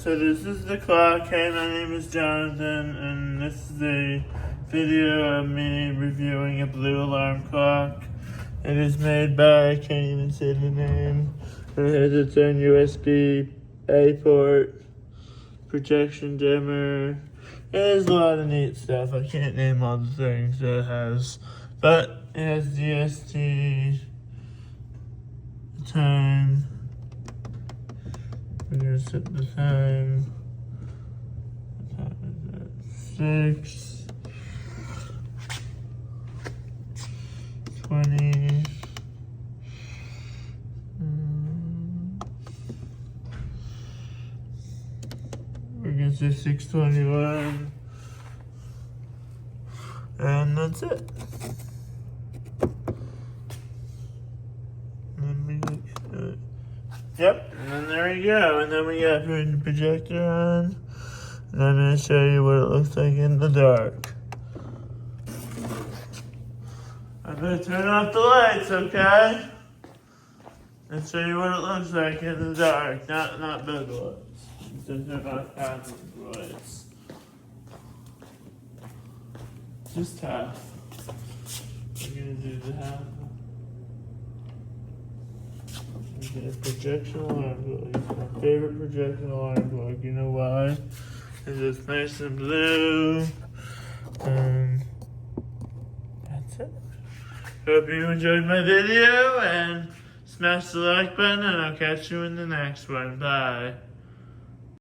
So this is the clock. Hey, my name is Jonathan, and this is a video of me reviewing a blue alarm clock. It is made by, I can't even say the name. It has its own USB-A port, projection dimmer. It has a lot of neat stuff. I can't name all the things that it has, but it has DST, time. We're gonna set the time. What time is it? 6:20. We're gonna say 6:21. And that's it. Yep, and then there we go. And then we got the projector on. And I'm going to show you what it looks like in the dark. I'm going to turn off the lights, okay? And show you what it looks like in the dark. Not big lights. Just turn off half of the lights. Just half. I'm going to do the half. Get a projection alarm clock. It's my favorite projection alarm clock. You know why? Because it's nice and blue. And that's it. Hope you enjoyed my video and smash the like button, and I'll catch you in the next one. Bye.